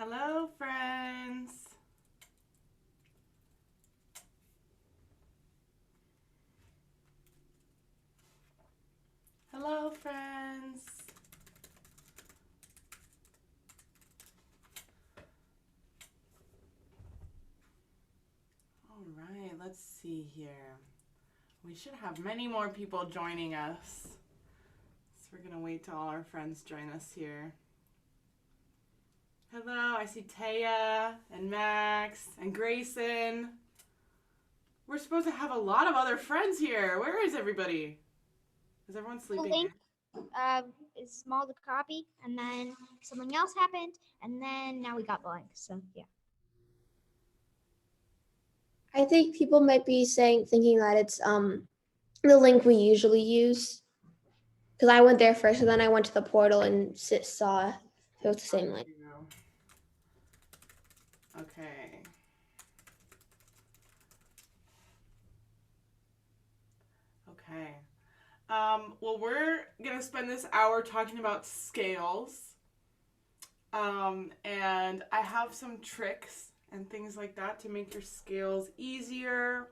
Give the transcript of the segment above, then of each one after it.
Hello, friends. Hello, friends. All right, let's see here. We should have many more people joining us. So we're going to wait till all our friends join us here. Hello, I see Taya and Max and Grayson. We're supposed to have a lot of other friends here. Where is everybody? Is everyone sleeping? The link is small to copy, and then something else happened, and then now we got blank. So yeah. I think people might be thinking that it's the link we usually use. Because I went there first, and then I went to the portal and saw if it was the same link. Okay. Okay. Well, we're going to spend this hour talking about scales. And I have some tricks and things like that to make your scales easier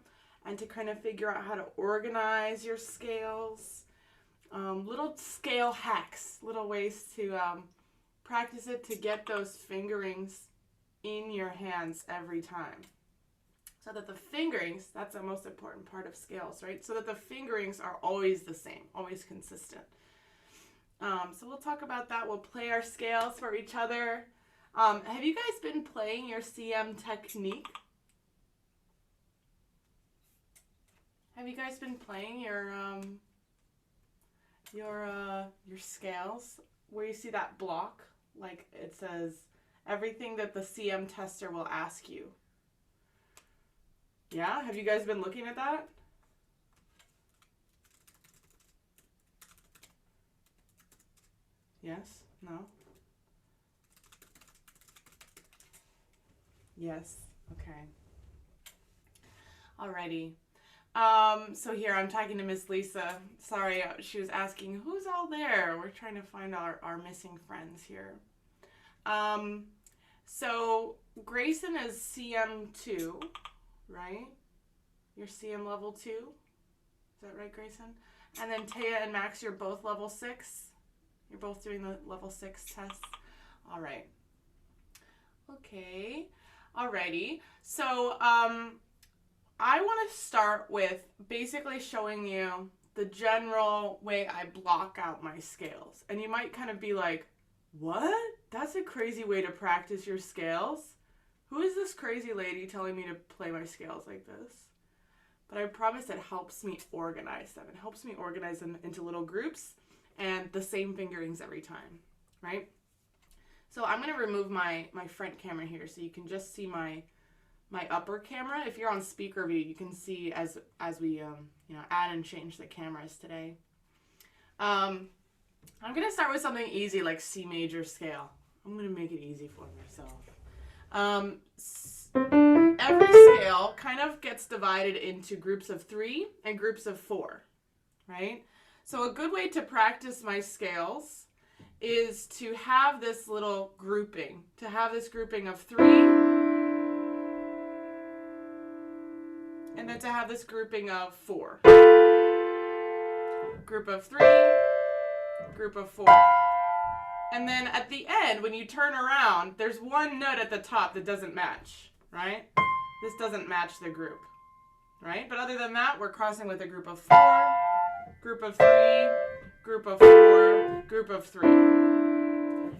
and to kind of figure out how to organize your scales. Little scale hacks, little ways to practice it to get those fingerings in your hands every time. So that the fingerings, that's the most important part of scales, right? So that the fingerings are always the same, always consistent. So we'll talk about that. We'll play our scales for each other. Have you guys been playing your CM technique? Have you guys been playing your scales where you see that block? Like it says everything that the CM tester will ask you. Yeah? Have you guys been looking at that? Yes? No? Yes? Okay. Alrighty. So here I'm talking to Miss Lisa. Sorry, she was asking, who's all there? We're trying to find our missing friends here. So Grayson is CM2, right? You're CM level 2. Is that right, Grayson? And then Taya and Max, you're both level 6. You're both doing the level 6 test. All right. Okay. Alrighty. So, I want to start with basically showing you the general way I block out my scales. And you might kind of be like, what? That's a crazy way to practice your scales? Who is this crazy lady telling me to play my scales like this? But I promise it helps me organize them. It helps me organize them into little groups and the same fingerings every time, right? So I'm going to remove my front camera here so you can just see my upper camera. If you're on speaker view, you can see as we add and change the cameras today. I'm going to start with something easy like C major scale. I'm going to make it easy for myself. Every scale kind of gets divided into groups of 3 and groups of 4, right? So a good way to practice my scales is to have this little grouping, to have this grouping of 3, and then to have this grouping of 4. Group of 3, group of 4. And then at the end, when you turn around, there's one note at the top that doesn't match, right? This doesn't match the group, right? But other than that, we're crossing with a group of 4, group of 3, group of 4, group of 3.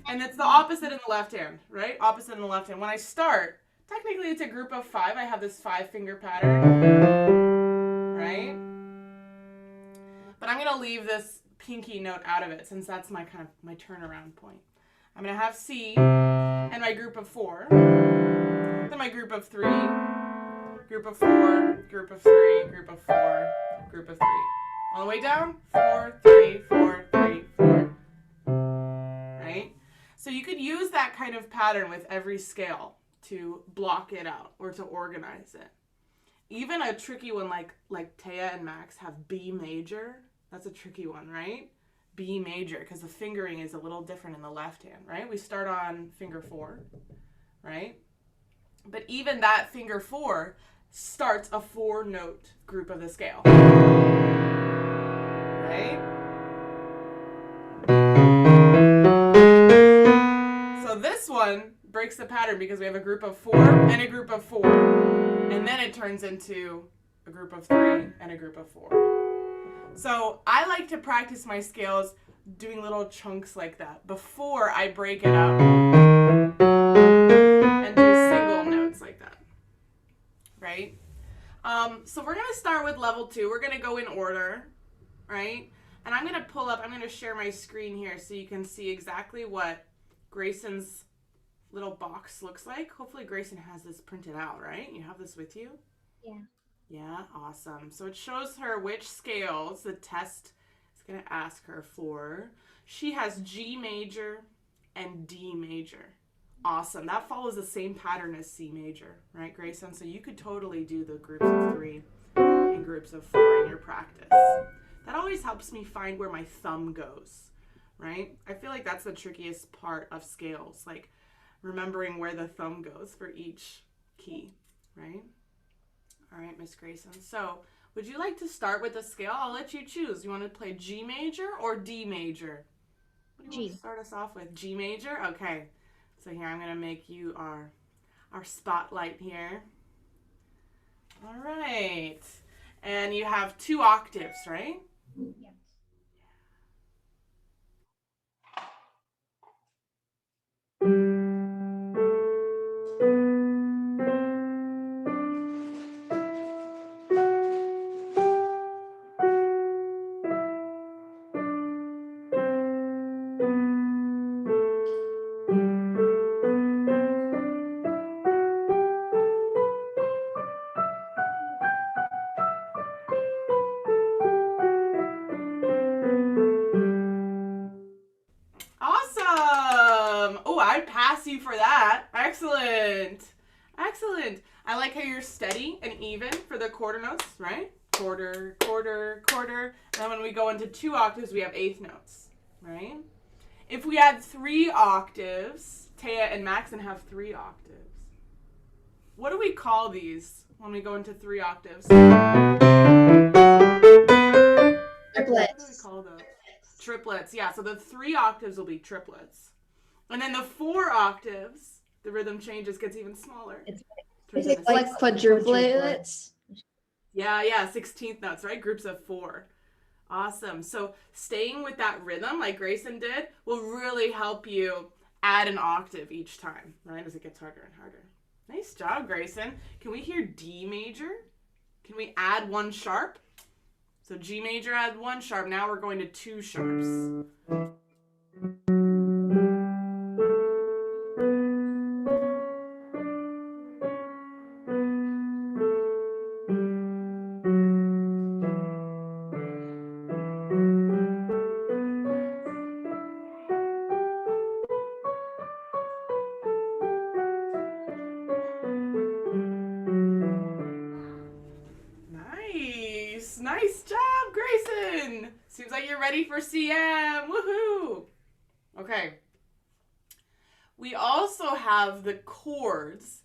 And it's the opposite in the left hand, right? Opposite in the left hand. When I start, technically it's a group of 5. I have this 5-finger pattern, right? But I'm going to leave this pinky note out of it since that's my turnaround point. I'm going to have C and my group of 4, then my group of 3, group of 4, group of 3, group of 4, group of 3. All the way down, 4, 3, 4, 3, 4. Right? So you could use that kind of pattern with every scale to block it out or to organize it. Even a tricky one like Taya and Max have B major. That's a tricky one, right? B major, because the fingering is a little different in the left hand, right? We start on finger 4, right? But even that finger 4 starts a 4-note group of the scale, right? So this one breaks the pattern because we have a group of 4 and a group of 4. And then it turns into a group of 3 and a group of 4. So I like to practice my scales doing little chunks like that before I break it up and do single notes like that, right? So we're going to start with level 2. We're going to go in order, right? And I'm going to share my screen here so you can see exactly what Grayson's little box looks like. Hopefully Grayson has this printed out, right? You have this with you? Yeah. Yeah, awesome. So it shows her which scales the test is going to ask her for. She has G major and D major. Awesome. That follows the same pattern as C major, right, Grayson? So you could totally do the groups of 3 and groups of 4 in your practice. That always helps me find where my thumb goes, right? I feel like that's the trickiest part of scales, like remembering where the thumb goes for each key, right? All right, Miss Grayson. So would you like to start with a scale? I'll let you choose. You want to play G major or D major? What do you want to start us off with? G major? Okay. So here, I'm going to make you our spotlight here. All right. And you have 2 octaves, right? Yeah. Awesome. Oh, I'd pass you for that. Excellent. Excellent. I like how you're steady and even for the quarter notes, right? Quarter, quarter, quarter. And then when we go into 2 octaves, we have 1/8 notes, right? If we had 3 octaves, Taya and Maxon have 3 octaves. What do we call these when we go into 3 octaves? What do we call those? Triplets. Yeah, so the 3 octaves will be triplets. And then the 4 octaves, the rhythm changes, gets even smaller. Is it like quadruplets? Yeah, 16th notes, right? Groups of 4. Awesome. So staying with that rhythm like Grayson did will really help you add an octave each time, right? As it gets harder and harder. Nice job, Grayson. Can we hear D major? Can we add 1 sharp? So G major had 1 sharp. Now we're going to 2 sharps. Nice job, Grayson. Seems like you're ready for CM. Woohoo. Okay. We also have the chords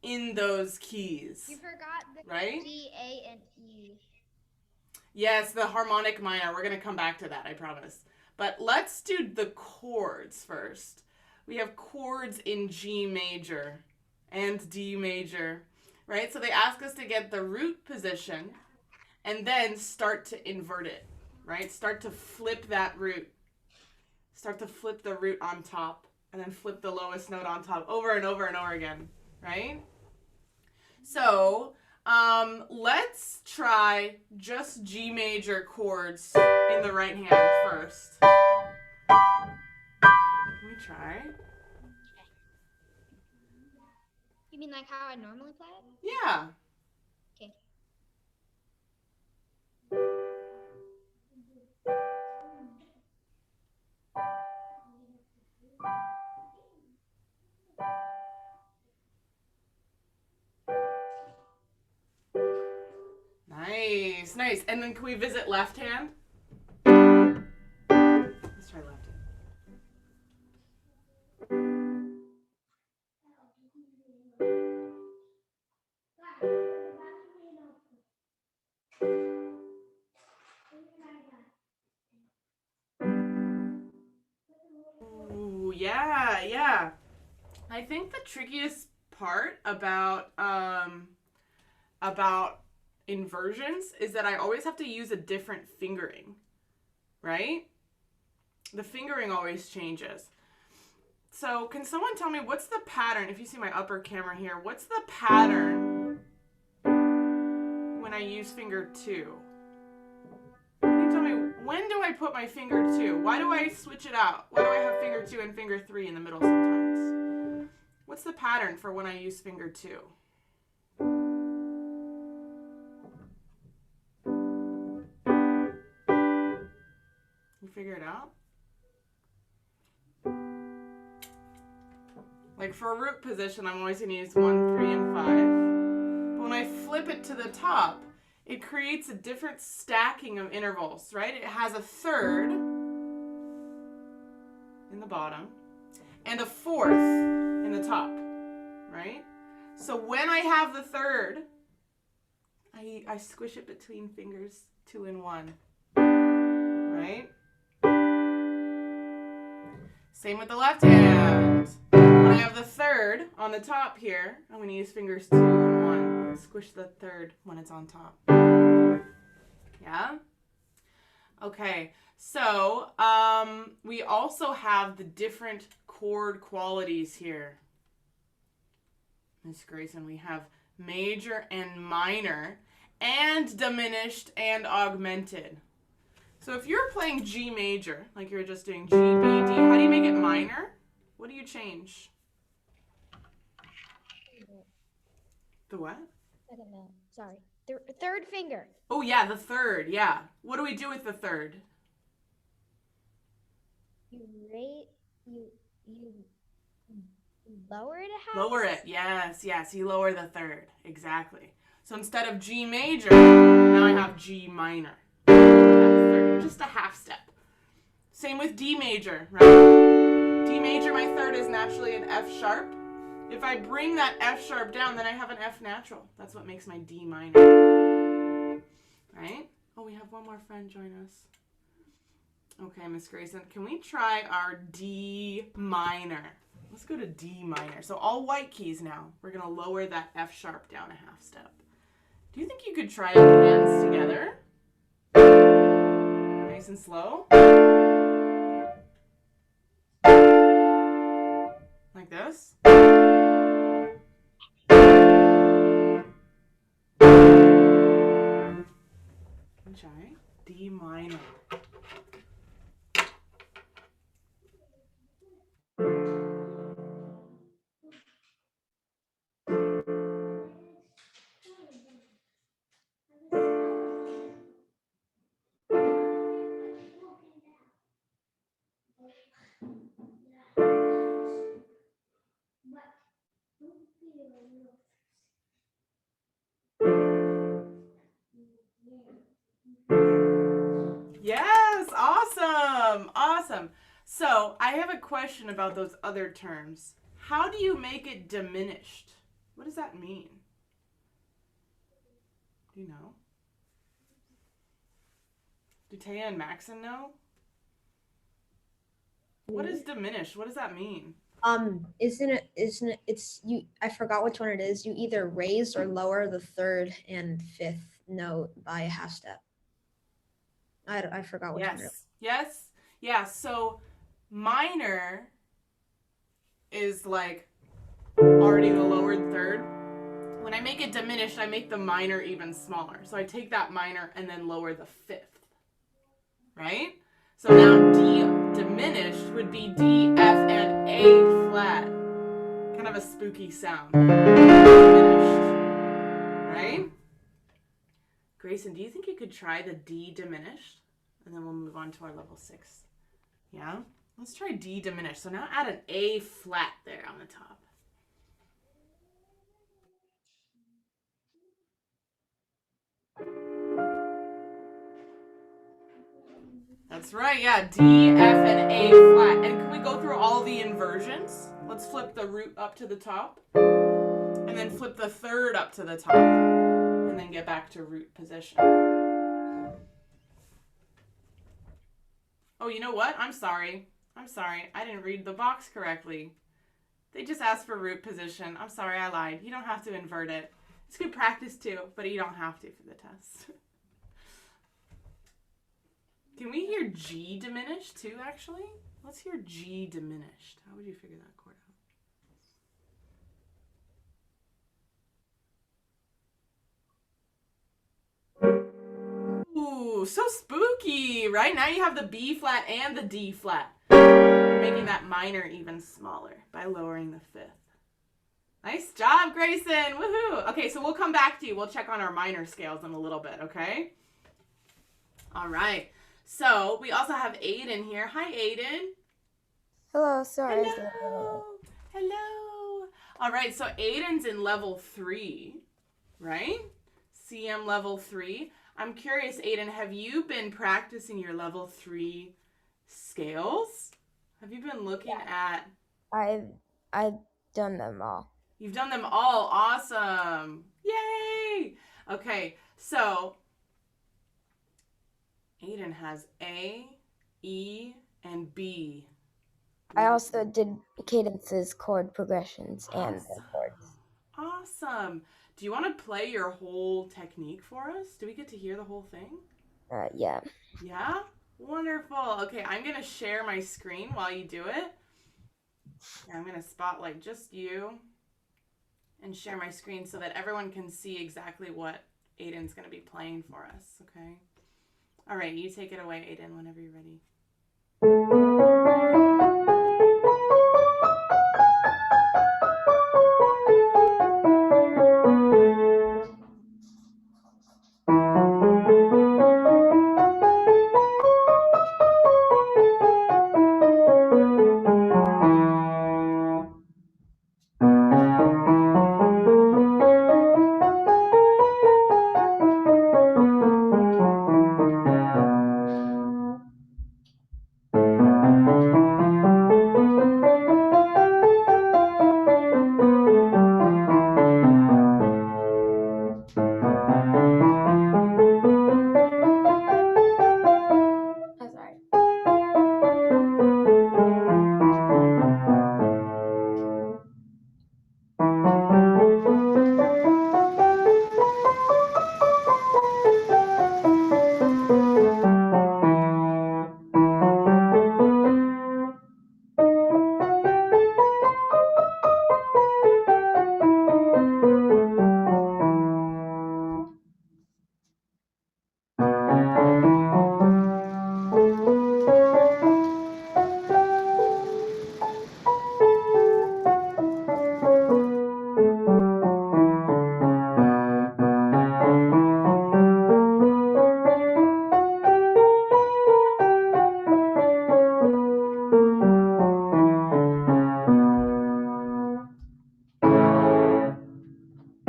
in those keys. You forgot the right? G, A, and E. Yes, the harmonic minor. We're going to come back to that, I promise. But let's do the chords first. We have chords in G major and D major, right? So they ask us to get the root position and then start to invert it, right? Start to flip that root. Start to flip the root on top and then flip the lowest note on top over and over and over again, right? So let's try just G major chords in the right hand first. Can we try? You mean like how I normally play it? Yeah. Okay. Nice, nice. And then can we visit left hand? Let's try left hand. Yeah. I think the trickiest part about inversions is that I always have to use a different fingering, right? The fingering always changes. So can someone tell me what's the pattern? If you see my upper camera here, what's the pattern when I use finger 2? Can you tell me, when do I put my finger 2? Why do I switch it out? Why do I have finger 2 and finger 3 in the middle sometimes? What's the pattern for when I use finger 2? You figure it out? Like for a root position, I'm always going to use 1, 3, and 5. But when I flip it to the top, it creates a different stacking of intervals, right? It has a third in the bottom and a fourth in the top, right? So when I have the third, I squish it between fingers 2 and 1, right? Same with the left hand. When I have the third on the top here, I'm going to use fingers 2 and 1. Squish the third when it's on top. Yeah? Okay, so we also have the different chord qualities here. Miss Grayson, we have major and minor, and diminished and augmented. So if you're playing G major, like you're just doing G, B, D, how do you make it minor? What do you change? The what? I don't know. Sorry. Third finger. Oh yeah, the third, yeah. What do we do with the third? You lower it a half. Lower it, yes. You lower the third, exactly. So instead of G major, now I have G minor. Third, just a half step. Same with D major, right? D major, my third is naturally an F sharp. If I bring that F sharp down, then I have an F natural. That's what makes my D minor. Right? Oh, we have one more friend join us. Okay, Miss Grayson, can we try our D minor? Let's go to D minor. So all white keys now. We're going to lower that F sharp down a half step. Do you think you could try your hands together? Nice and slow. Like this. Try D minor. Yes, awesome. So I have a question about those other terms. How do you make it diminished? What does that mean? Do you know? Do Taya and Maxon know? What is diminished? What does that mean? Isn't it it's you, I forgot which one it is. You either raise or lower the third and fifth note by a half step. I forgot which one it is. Yes. Yeah, so minor is like already the lowered third. When I make it diminished, I make the minor even smaller. So I take that minor and then lower the fifth, right? So now D diminished would be D, F, and A flat. Kind of a spooky sound. Diminished, right? Grayson, do you think you could try the D diminished? And then we'll move on to our level 6. Yeah? Let's try D diminished. So now add an A flat there on the top. That's right, yeah. D, F, and A flat. And can we go through all the inversions? Let's flip the root up to the top. And then flip the third up to the top. And then get back to root position. Oh, you know what? I'm sorry. I'm sorry. I didn't read the box correctly. They just asked for root position. I'm sorry, I lied. You don't have to invert it. It's good practice too, but you don't have to for the test. Can we hear G diminished too, actually? Let's hear G diminished. How would you figure that chord out? Ooh, so spooky, right? Now you have the B flat and the D flat. You're making that minor even smaller by lowering the fifth. Nice job, Grayson. Woohoo. Okay, so we'll come back to you. We'll check on our minor scales in a little bit, okay? All right. So we also have Aiden here. Hi, Aiden. Hello, sorry. Hello. Hello. All right, so Aiden's in level 3, right? CM level 3. I'm curious, Aiden, have you been practicing your level 3 scales? Have you been looking at... I've done them all. You've done them all. Awesome. Yay. Okay, so Aiden has A, E, and B. I also did cadences, chord progressions, and the chords. Awesome. Do you want to play your whole technique for us? Do we get to hear the whole thing? Yeah. Yeah? Wonderful. Okay, I'm going to share my screen while you do it. I'm going to spotlight just you and share my screen so that everyone can see exactly what Aiden's going to be playing for us, okay? All right, you take it away, Aiden, whenever you're ready.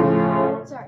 I'm sorry.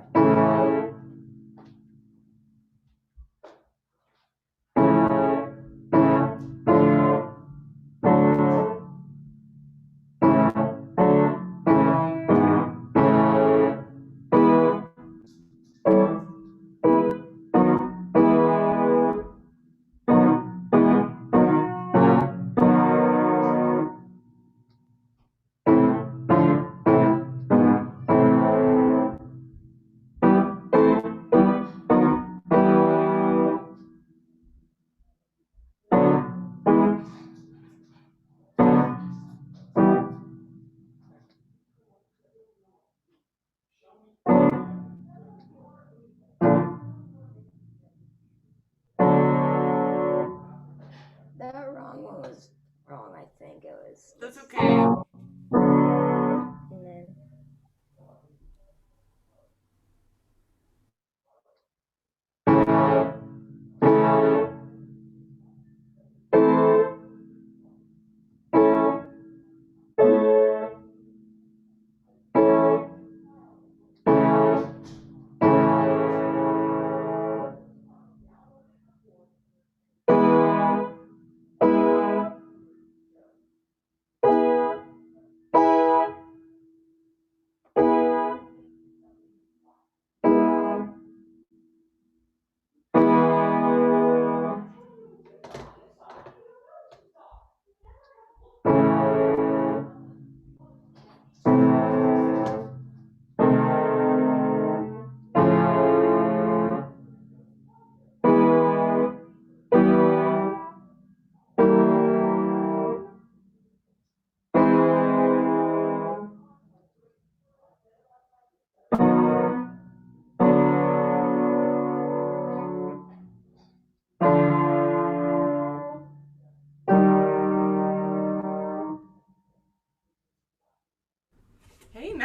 That wrong one was wrong, I think it was. That's okay. And then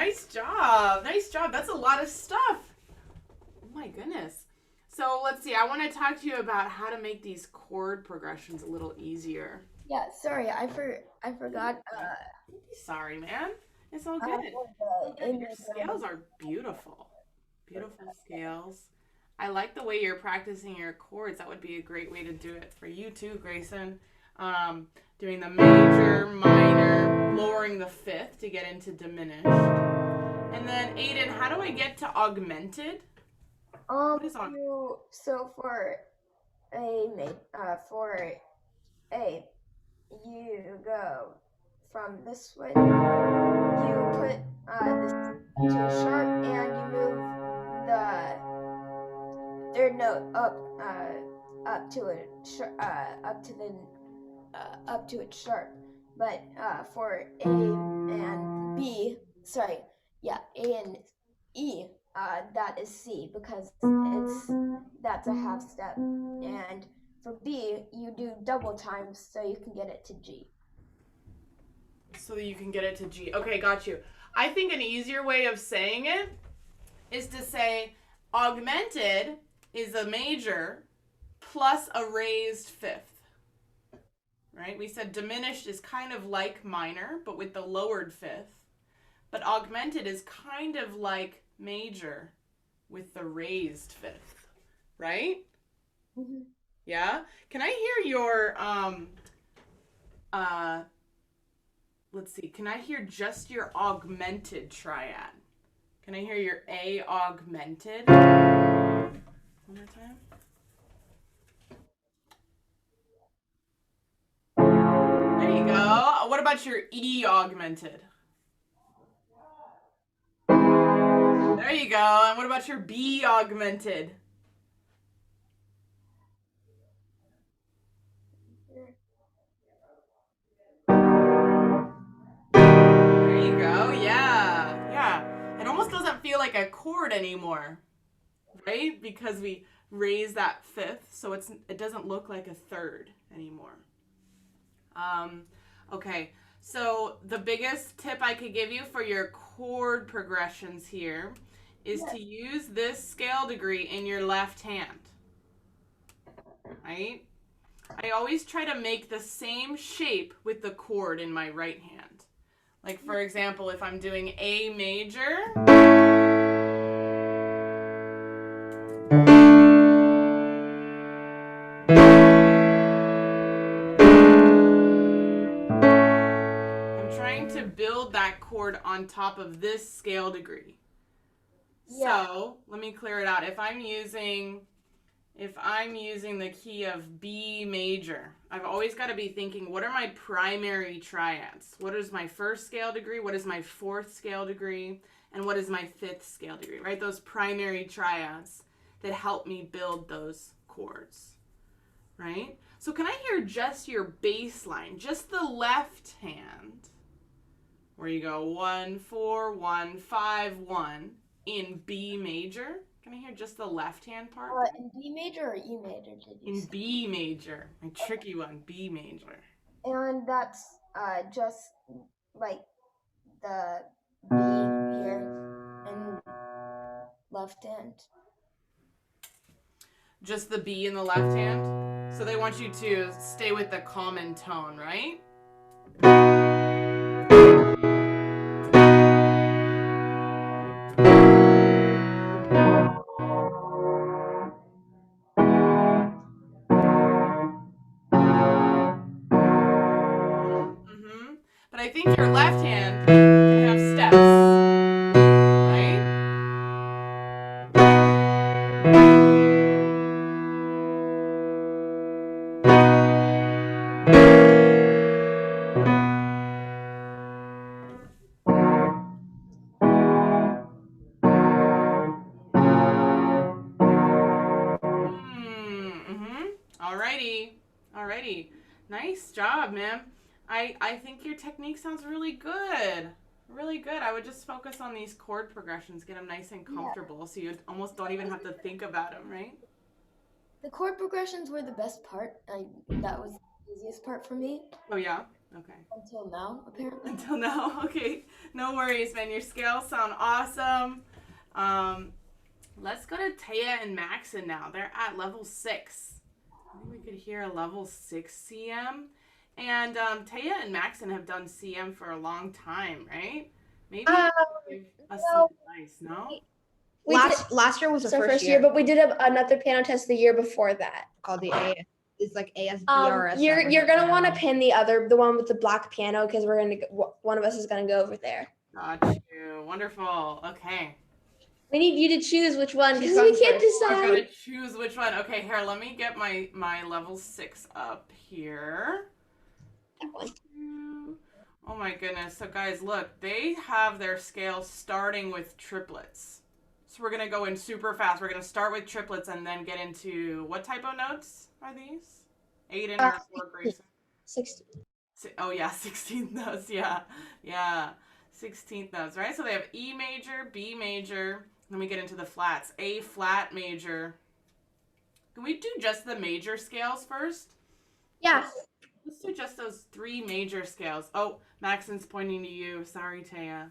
Nice job. Nice job. That's a lot of stuff. Oh my goodness. So let's see. I want to talk to you about how to make these chord progressions a little easier. Yeah, sorry, I forgot. Don't be sorry, man. It's all good. For the Your scales are beautiful. Beautiful scales. I like the way you're practicing your chords. That would be a great way to do it for you too, Grayson. Doing the major, minor, lowering the fifth to get into diminished. And then Aiden, how do I get to augmented? What is So for A, you go from this way. You put this to a sharp, and you move the third note up to its sharp. But for A and B, A and E, that is C because that's a half step. And for B, you do double times so you can get it to G. So that you can get it to G. Okay, got you. I think an easier way of saying it is to say augmented is a major plus a raised fifth. Right? We said diminished is kind of like minor, but with the lowered fifth. But augmented is kind of like major with the raised fifth. Right? Mm-hmm. Yeah? Can I hear your let's see. Can I hear just your augmented triad? Can I hear your A augmented? One more time. There you go. What about your E augmented? There you go. And what about your B augmented? There you go. Yeah. Yeah. It almost doesn't feel like a chord anymore, right? Because we raise that fifth, so it doesn't look like a third anymore. Okay, so the biggest tip I could give you for your chord progressions here is to use this scale degree in your left hand, right? I always try to make the same shape with the chord in my right hand. Like, for example, if I'm doing A major, to build that chord on top of this scale degree. Yeah. So let me clear it out. If I'm using the key of B major, I've always got to be thinking, what are my primary triads? What is my first scale degree? What is my fourth scale degree? And what is my fifth scale degree, right? Those primary triads that help me build those chords, right? So can I hear just your bass line, just the left hand, where you go 1, 4, 1, 5, 1 in B major? Can I hear just the left hand part? In B major or E major? In B major, my tricky one, B major. And that's just like the B here and left hand. Just the B in the left hand? So they want you to stay with the common tone, right? But I think your left hand can have steps, right? Alrighty. Nice job, man. I think your technique sounds really good. Really good. I would just focus on these chord progressions, get them nice and comfortable, so you almost don't even have to think about them, right? The chord progressions were the best part. That was the easiest part for me. Oh, yeah? Okay. Until now, apparently. Until now. Okay. No worries, man. Your scales sound awesome. Let's go to Taya and Maxon now. They're at level 6. I think we could hear a level 6 CM. And Taya and Maxon have done CM for a long time, right? Maybe give us some advice, no? Last year was the first year, but we did another piano test the year before that. called the A. It's like ASBRS. You're gonna want to pin the one with the black piano because we're gonna one of us is gonna go over there. Got you. Wonderful. Okay. We need you to choose which one because Choose we can't I gotta decide. choose which one. Okay, here, let me get my level 6 up here. That one. Oh my goodness. So guys, look, they have their scale starting with triplets. So we're gonna go in super fast. We're gonna start with triplets and then get into what type of notes are these? 8 or 4 Grayson? 60. Oh yeah, 16th notes. Yeah. 16th notes, right? So they have E major, B major. Then we get into the flats. A flat major. Can we do just the major scales first? Yeah. Let's do just those 3 major scales. Oh, Maxon's pointing to you. Sorry, Taya.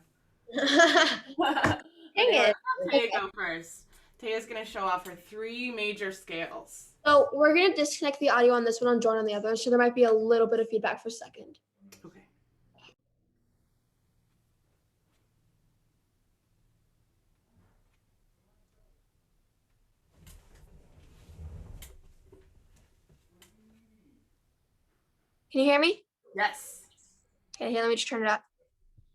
Dang it. Taya go first. Taya's going to show off her 3 major scales. So we're gonna disconnect the audio on this one and join on the other, so there might be a little bit of feedback for a second. Okay. Can you hear me? Yes. Okay, here, let me just turn it up.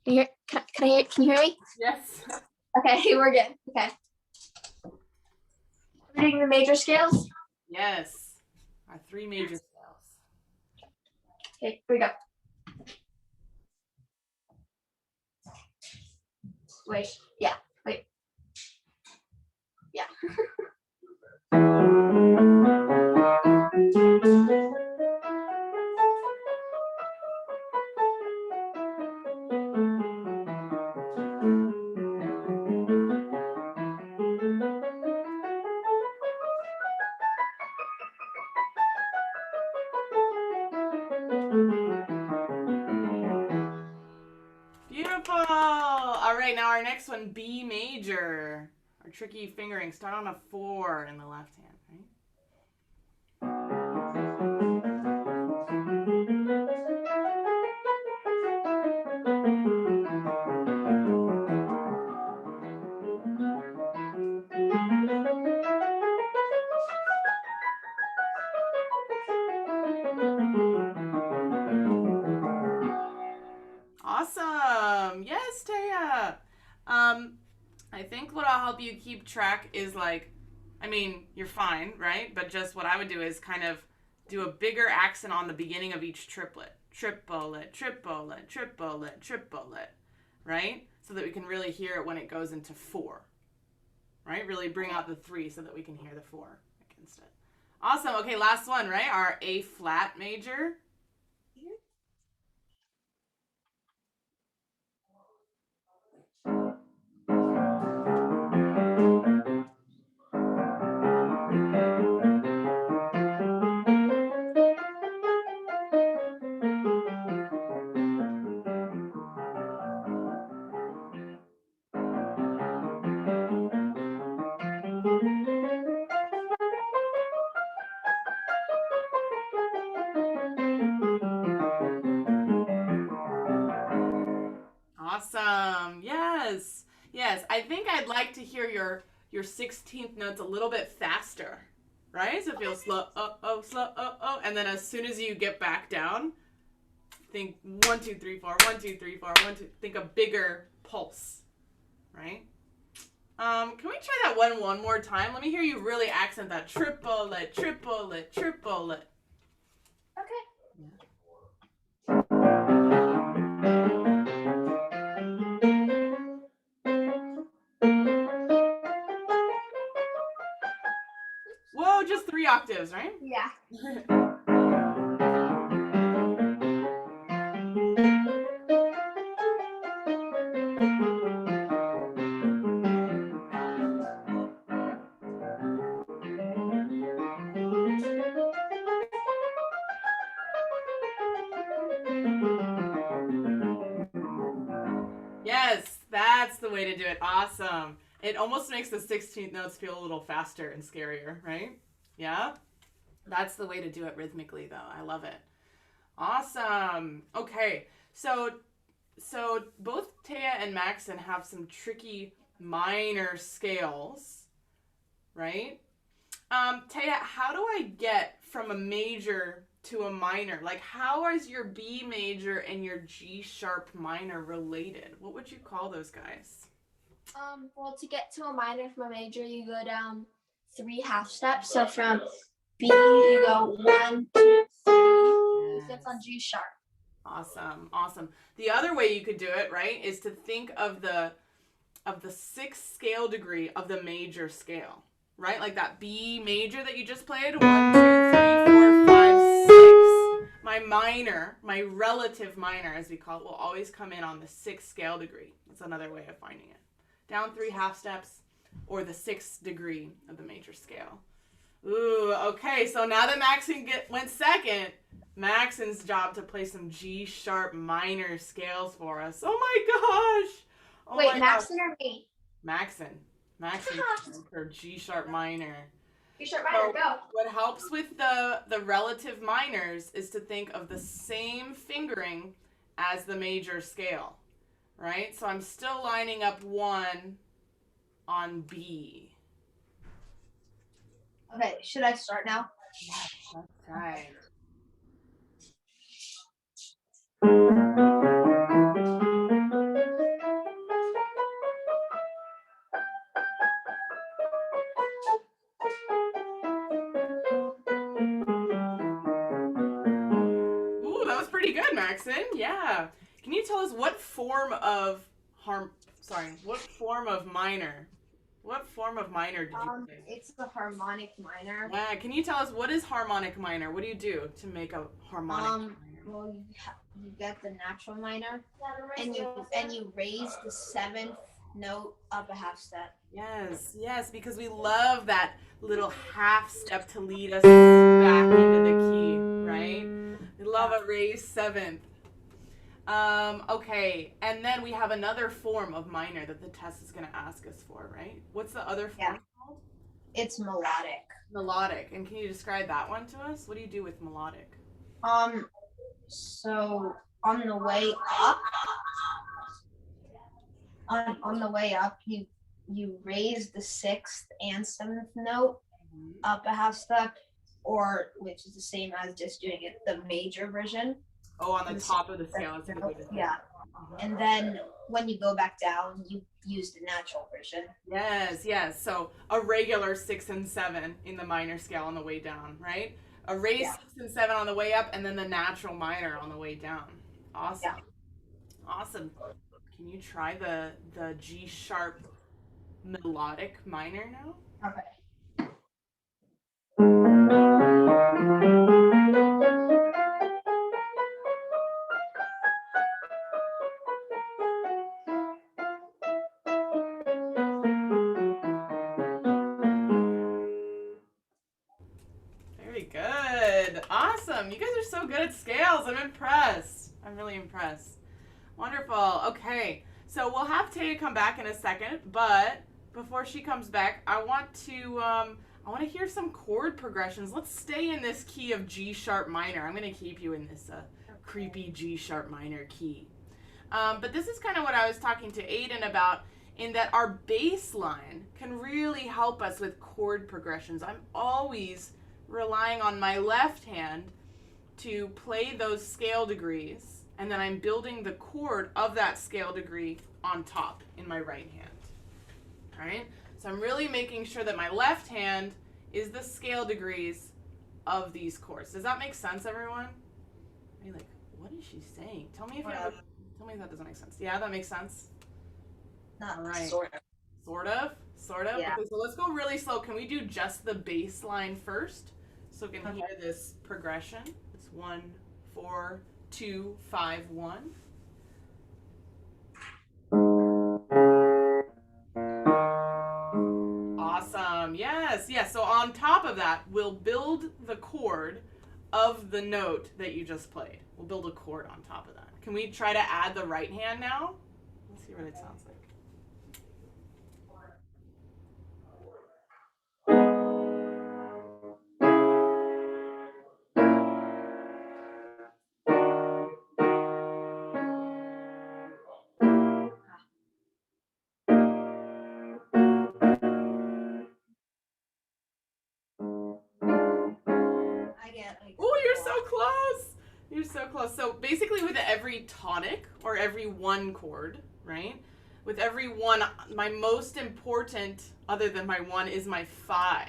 Can you hear? Can you hear me? Yes. Okay, we're good. Okay. Reading the major scales. Yes. Our 3 major scales. Okay, here we go. Wait. Yeah. Wait. Yeah. Beautiful. All right, now our next one, B major. Our tricky fingering. Start on a 4 in the left hand, right? Awesome. Yes, Taya. I think what'll help you keep track is you're fine, right? But just what I would do is kind of do a bigger accent on the beginning of each triplet. Triplet, triplet, triplet, triplet, right? So that we can really hear it when it goes into 4, right? Really bring out the 3 so that we can hear the 4 against it. Awesome. Okay, last one, right? Our A flat major. Awesome. Yes. Yes. I think I'd like to hear your 16th notes a little bit faster. Right? So feel slow, slow, and then as soon as you get back down, think 1, 2, 3, 4, 1, 2, 3, 4, 1, 2. Think a bigger pulse. Right? Can we try that one more time? Let me hear you really accent that triplet, triplet, triplet. Okay. Whoa, just 3 octaves, right? Yeah. Yes, that's the way to do it. Awesome. It almost makes the 16th notes feel a little faster and scarier, right? Yeah? That's the way to do it rhythmically, though. I love it. Awesome. Okay. So both Taya and Maxon have some tricky minor scales, right? Taya, how do I get from a major to a minor? Like, how is your B major and your G sharp minor related? What would you call those guys? Well, to get to a minor from a major, you go down 3 half steps. So from B, you go 1, 2, 3. It gets on G sharp. Awesome, awesome. The other way you could do it, right, is to think of the sixth scale degree of the major scale, right? Like that B major that you just played. 1, 2, 3, 4, 5, 6. My minor, my relative minor, as we call it, will always come in on the sixth scale degree. That's another way of finding it. Down 3 half steps, or the 6th degree of the major scale. Ooh, okay. So now that Maxon went second, Maxon's job to play some G sharp minor scales for us. Oh my gosh! Oh Wait, my Maxon or me? Maxon for G sharp minor. G sharp minor, So go. what helps with the relative minors is to think of the same fingering as the major scale, right? So I'm still lining up 1 on B. Okay, should I start now? That's right. Ooh, that was pretty good, Maxon. Yeah. Can you tell us what form of minor? What form of minor did you play? It's the harmonic minor. Yeah, can you tell us what is harmonic minor? What do you do to make a harmonic minor? Well, you get the natural minor, and you raise the 7th note up a half step. Yes, yes, because we love that little half step to lead us back into the key, right? We love a raised 7th. Okay, and then we have another form of minor that the test is going to ask us for, right? What's the other form called? It's melodic. Melodic. And can you describe that one to us? What do you do with melodic? So on the way up, you raise the 6th and 7th note up a half step, or which is the same as just doing it the major version. Oh, on the top of the scale. That's a good way to say it. Yeah. And then when you go back down, you use the natural version. Yes, yes. So a regular 6 and 7 in the minor scale on the way down, right? A raised 6 and 7 on the way up, and then the natural minor on the way down. Awesome. Yeah. Awesome. Can you try the G sharp melodic minor now? Okay. Very good. Awesome. You guys are so good at scales. I'm impressed. I'm really impressed. Wonderful. Okay. So we'll have Taya come back in a second, but before she comes back, I want to hear some chord progressions. Let's stay in this key of G sharp minor. I'm going to keep you in this creepy G sharp minor key. But this is kind of what I was talking to Aiden about, in that our bass line can really help us with chord progressions. I'm always relying on my left hand to play those scale degrees, and then I'm building the chord of that scale degree on top in my right hand. All right? So I'm really making sure that my left hand is the scale degrees of these chords. Does that make sense, everyone? Are you like, what is she saying? Tell me if that doesn't make sense. Yeah, that makes sense. Not all right. sort of. Sort of? Sort of? Yeah. Okay, so let's go really slow. Can we do just the bass line first? So we can hear this progression. It's 1, 4, 2, 5, 1. Awesome. Yes, yes. So on top of that, we'll build the chord of the note that you just played. We'll build a chord on top of that. Can we try to add the right hand now? Let's see hear what it sounds like. Oh, you're so close. You're so close. So basically with every tonic or every one chord, right? With every one, my most important, other than my one, is my 5,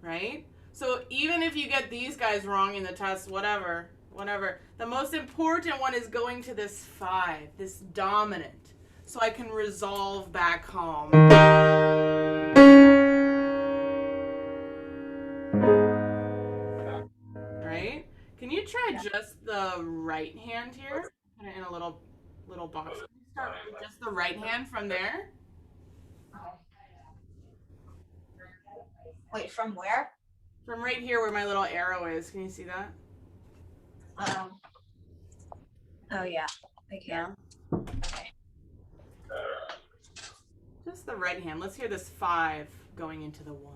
right? So even if you get these guys wrong in the test, whatever, the most important one is going to this 5, this dominant, so I can resolve back home. Right? Can you try just the right hand here? Put it in a little box. Can you start with just the right hand from there? Wait, from where? From right here where my little arrow is. Can you see that? Oh yeah, I can. Yeah. Okay. Just the right hand. Let's hear this 5 going into the 1.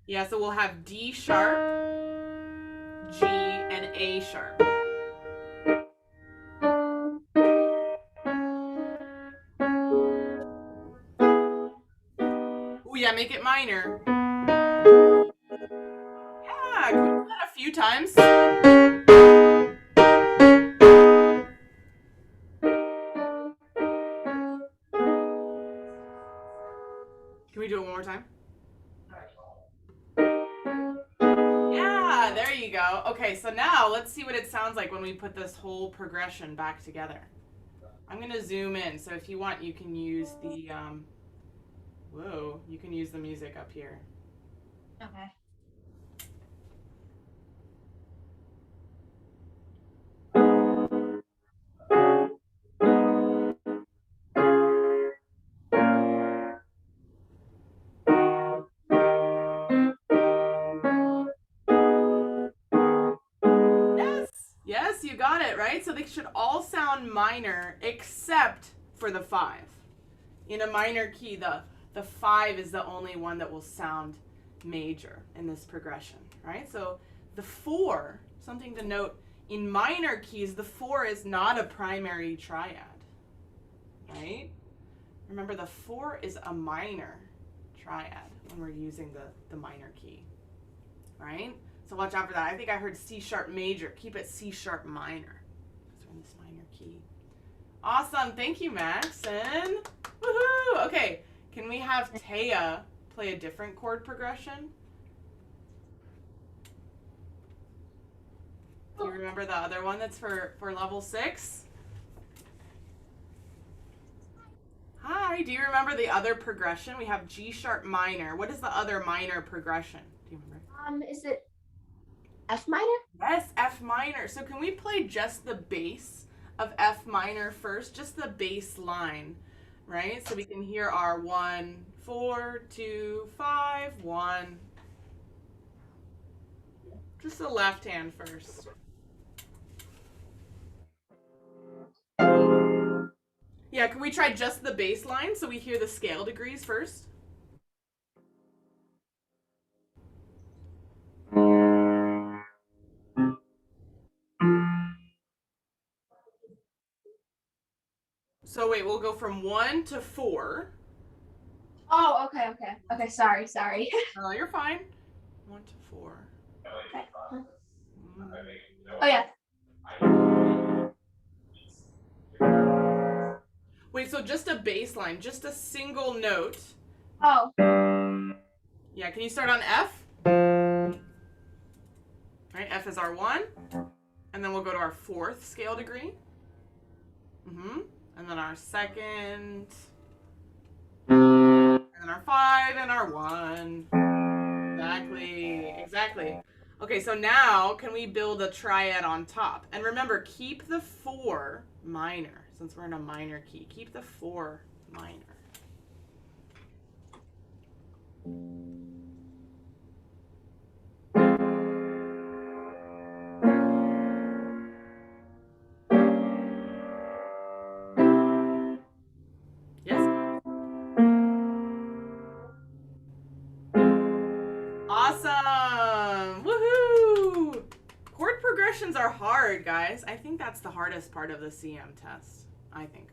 Yeah, so we'll have D sharp, G, and A sharp. Oh yeah, make it minor. Yeah, can we do that a few times? Can we do it one more time? Yeah, there you go. Okay, so now let's see what it sounds like when we put this whole progression back together. I'm gonna zoom in, so if you want, you can use the, you can use the music up here. Okay. Yes, you got it, right? So they should all sound minor except for the 5. In a minor key, the 5 is the only one that will sound major in this progression, right? So the 4, something to note, in minor keys, the 4 is not a primary triad, right? Remember, the 4 is a minor triad when we're using the minor key, right? So watch out for that. I think I heard C sharp major. Keep it C sharp minor because we're in this minor key. Awesome. Thank you, Maxon. Woohoo! Okay, can we have Taya play a different chord progression? Do you remember the other one that's for level 6? Hi, do you remember the other progression? We have G sharp minor. What is the other minor progression? Do you remember? Is it F minor? Yes, F minor. So can we play just the bass of F minor first? Just the bass line, right? So we can hear our 1, 4, 2, 5, 1. Just the left hand first. Yeah, can we try just the bass line so we hear the scale degrees first? So wait, we'll go from 1 to 4. Oh, okay. Sorry. Oh, you're fine. 1 to 4. Okay. Oh yeah. Wait, so just a bass line, just a single note. Oh. Yeah, can you start on F? Right, F is our 1. And then we'll go to our 4th scale degree. And then our 2nd. And then our 5 and our 1. Exactly. Okay, so now can we build a triad on top? And remember, keep the 4 minor, since we're in a minor key. Keep the 4 minor. Awesome! Woohoo! Chord progressions are hard, guys. I think that's the hardest part of the CM test. I think.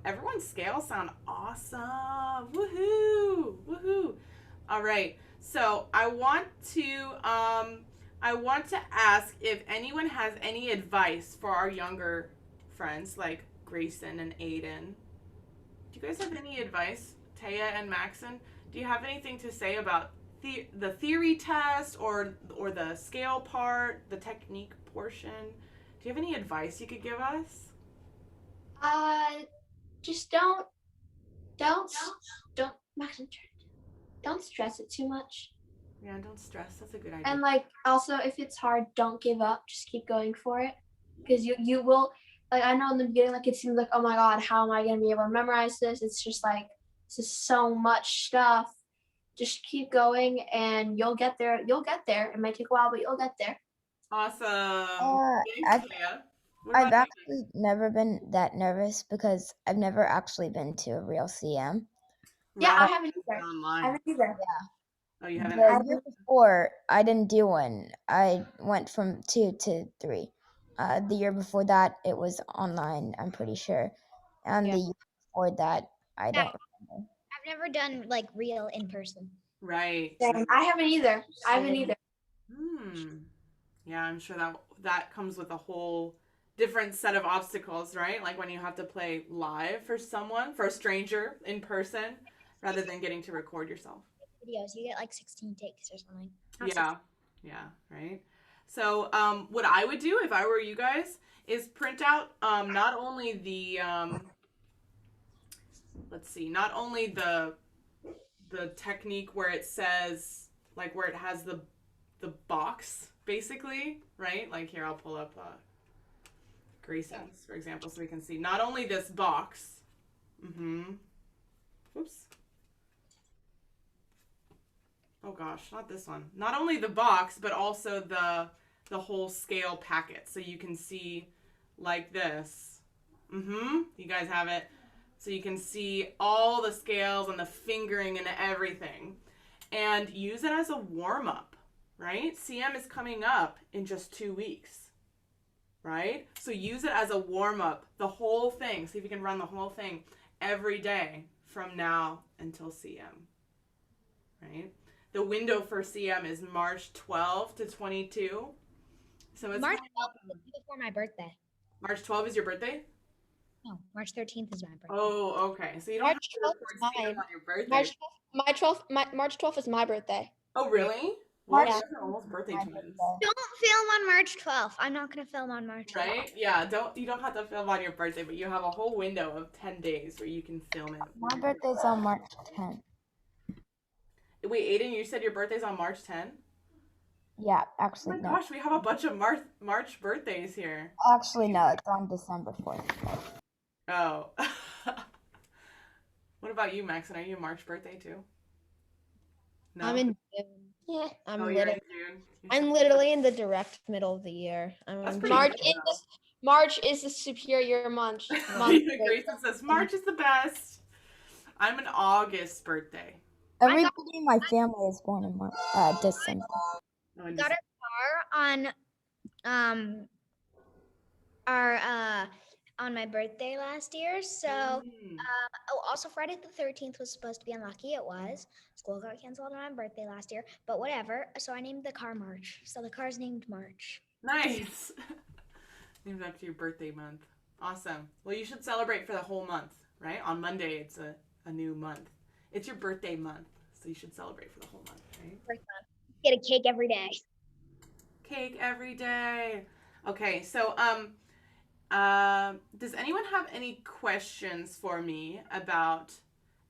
Everyone's scales sound awesome. Woohoo! Woohoo! All right. So I want to ask if anyone has any advice for our younger friends like Grayson and Aiden. Do you guys have any advice, Taya and Maxon? Do you have anything to say about the theory test or the scale part, the technique portion? Do you have any advice you could give us? Just don't stress it too much. Yeah, don't stress. That's a good idea. And like also, if it's hard, don't give up. Just keep going for it, because you will. Like I know in the beginning, like it seems like, oh my god, how am I gonna be able to memorize this? It's just like it's just so much stuff. Just keep going, and you'll get there. You'll get there. It might take a while, but you'll get there. Awesome. Thanks, Taya. What I've about you? actually never been that nervous because I've never actually been to a real CM. Yeah, I Right. haven't either. I Online. haven't either. Oh, you haven't? The year before, I didn't do one. I went from 2 to 3. The year before that, it was online, I'm pretty sure. And Yeah. the year before that, I don't remember. I've never done like real in person. Right. Same. I haven't either. I haven't either. Yeah, I'm sure that comes with a whole different set of obstacles, right? Like when you have to play live for a stranger in person, rather than getting to record yourself. Videos, you get like 16 takes or something. Yeah, right. So, what I would do if I were you guys is print out not only the not only the technique where it says, like, where it has the box basically, right? Like here, I'll pull up Grayson's, for example, so we can see not only this box. Oops. Oh gosh, not this one. Not only the box, but also the whole scale packet. So you can see like this. You guys have it. So you can see all the scales and the fingering and everything. And use it as a warm-up, right? CM is coming up in just 2 weeks, right? So use it as a warm-up, the whole thing. See if you can run the whole thing every day from now until CM, right? The window for CM is March 12 to 22. So it's March 12th is before my birthday. March 12 is your birthday? No, March 13th is my birthday. Oh, okay. So you don't March have to 12th is record CM mine. on your birthday. March 12th is my birthday. Oh, really? Well, Yeah. you guys are almost birthday twins. Don't film on March 12th. I'm not gonna film on March 12th. Right? Yeah, you don't have to film on your birthday, but you have a whole window of 10 days where you can film it. My birthday's on March 10th. Wait, Aiden, you said your birthday's on March 10th? Yeah, Oh actually, my no. gosh, we have a bunch of March birthdays here. Actually, no, it's on December 4th. Oh. What about you, Maxon? Are you a March birthday too? No? I'm in June. Yeah. I'm Oh, you're in literally, June. I'm literally in the direct middle of the year. That's in pretty March good, is though. March is the superior month. Grayson says March is the best. I'm an August birthday. Everybody in my family is born in December. Oh, and Got a car on my birthday last year. So also Friday the 13th was supposed to be unlucky. It was. School got canceled on my birthday last year, but whatever. So I named the car March. So the car's named March. Nice. Named after your birthday month. Awesome. Well, you should celebrate for the whole month, right? On Monday, it's a new month. It's your birthday month, so you should celebrate for the whole month, right? Get a cake every day. Cake every day. Okay, so does anyone have any questions for me about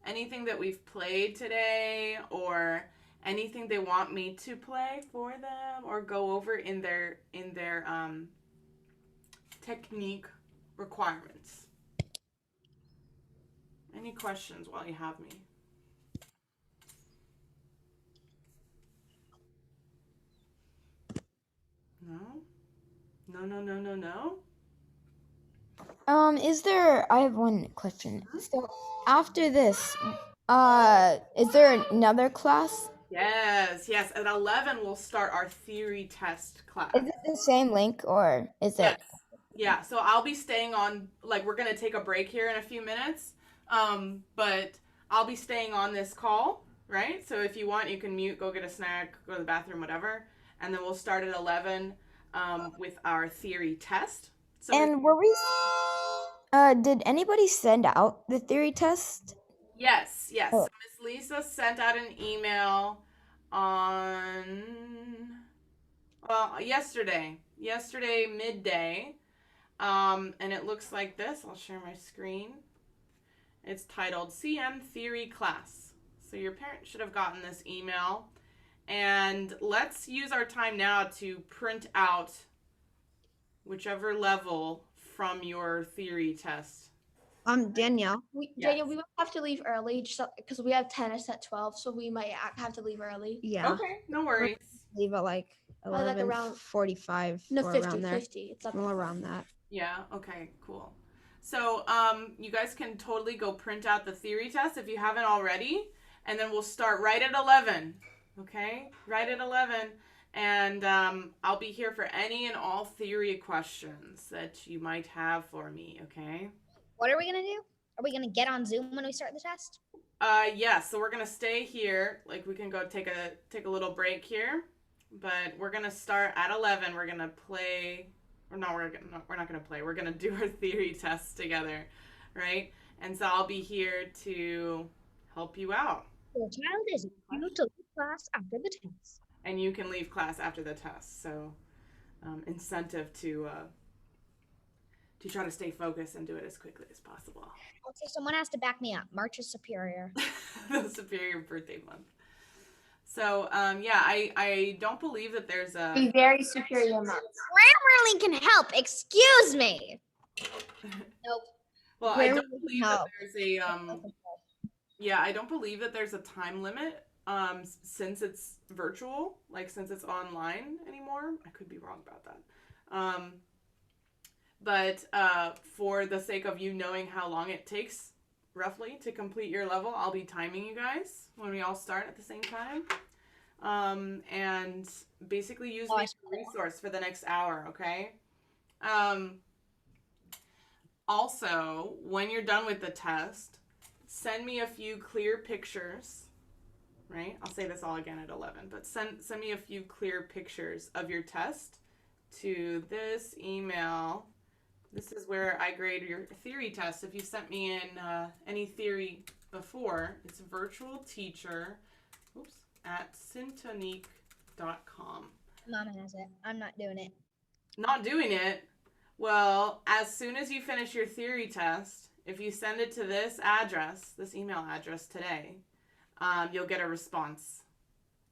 anything that we've played today, or anything they want me to play for them or go over in their technique requirements? Any questions while you have me? No? No? I have one question. So after this, is there another class Yes, yes. At 11, we'll start our theory test class. Is it the same link or is Yes. it? Yeah, so I'll be staying on, like, we're going to take a break here in a few minutes, but I'll be staying on this call, right? So if you want, you can mute, go get a snack, go to the bathroom, whatever, and then we'll start at 11 with our theory test. So And did anybody send out the theory test? yes, yes. Oh. So Miss Lisa sent out an email on, well, yesterday midday. And it looks like this. I'll share my screen. It's titled CM Theory Class. So your parents should have gotten this email. And let's use our time now to print out whichever level from your theory test. Danielle. Daniel, we might have to leave early just because we have tennis at 12, so we might have to leave early. Yeah. Okay, no worries. Leave at like Probably like around 11:45 No, or 50, around there. 50. It's not Well, around that. Yeah, okay, cool. So you guys can totally go print out the theory test if you haven't already. And then we'll start right at 11. Okay? Right at 11. And I'll be here for any and all theory questions that you might have for me, okay? What are we gonna do? Are we gonna get on Zoom when we start the test? Yeah, so we're gonna stay here. Like we can go take a little break here. But we're gonna start at 11. We're gonna play, or no, we're not gonna play. We're gonna do our theory tests together, right? And so I'll be here to help you out. Your child is due to leave class after the test. And you can leave class after the test. So incentive to try to stay focused and do it as quickly as possible. Also, someone has to back me up. March is superior. The superior birthday month. So yeah, I don't believe that there's a very superior month. Grammarly can help. Excuse me. Nope. Well, I don't believe that there's a yeah, I don't believe that there's a time limit since it's virtual, like since it's online anymore. I could be wrong about that. But for the sake of you knowing how long it takes roughly to complete your level, I'll be timing you guys when we all start at the same time. And basically use me as a resource for the next hour, okay? Also, when you're done with the test, send me a few clear pictures, right? I'll say this all again at 11, but send me a few clear pictures of your test to this email. This is where I grade your theory test. If you sent me in any theory before, it's virtualteacher@syntonique.com. Mom has it. I'm not doing it. Not doing it? Well, as soon as you finish your theory test, if you send it to this address, this email address today, you'll get a response.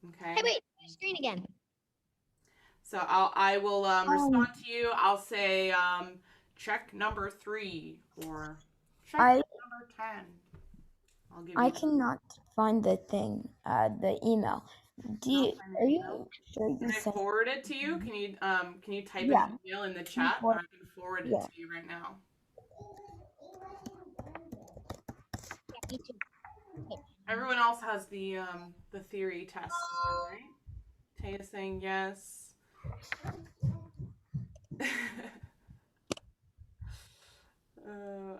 Okay? Hey, wait. My screen again. So I will respond to you. I'll say check number 3 or check number 10. I cannot find the thing, the email. Are you sure you Can I forward it to you? Can you type an email in the chat? Or I can forward it to you right now. Yeah, me too. Everyone else has the theory test, right? Taya's saying yes.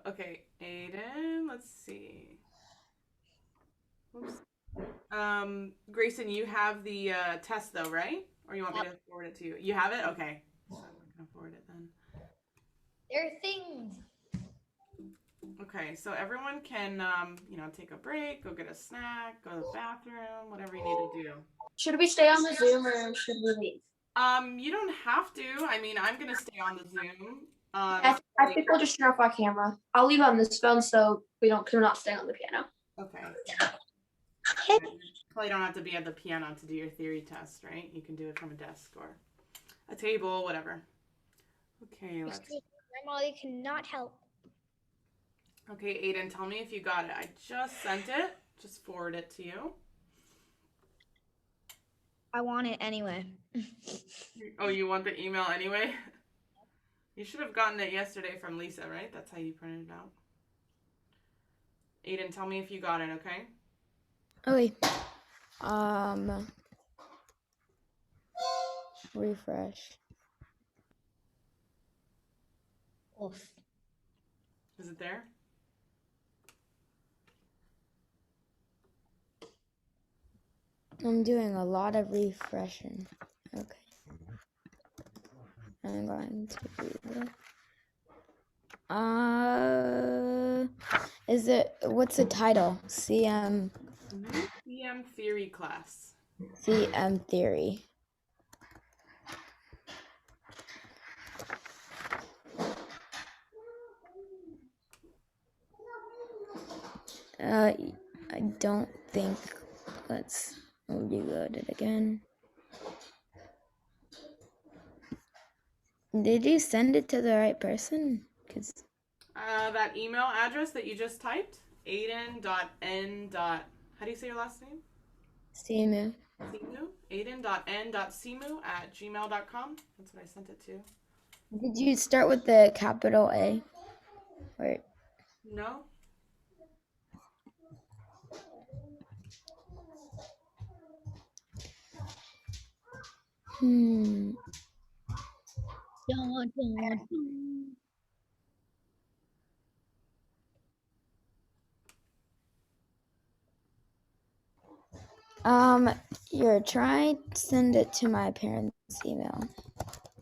Okay, Aiden, let's see. Oops. Grayson, you have the test though, right? Or you want me to forward it to you? You have it? Okay. So I'm gonna forward it then. There are things. Okay, so everyone can take a break, go get a snack, go to the bathroom, whatever you need to do. Should we stay on the Zoom or should we leave? You don't have to. I mean, I'm gonna stay on the Zoom. I think we'll just turn off our camera. I'll leave on this phone so we're not staying on the piano. Okay. Probably don't have to be at the piano to do your theory test, right? You can do it from a desk or a table, whatever. Okay, let's. Grandma cannot help. Okay, Aiden, tell me if you got it. I just sent it. Just forward it to you. I want it anyway. Oh, you want the email anyway? You should have gotten it yesterday from Lisa, right? That's how you printed it out. Aiden, tell me if you got it, okay? Okay. Refresh. Oof. Is it there? I'm doing a lot of refreshing. Okay. I'm going to do this. What's the title? CM CM theory class. theory. I don't think, let's reload it again. Did you send it to the right person? That email address that you just typed, Aiden.n. How do you say your last name? Simu. Simu. Aiden.n.simu@gmail.com. That's what I sent it to. Did you start with the capital A? Or No? You're trying to send it to my parents' email.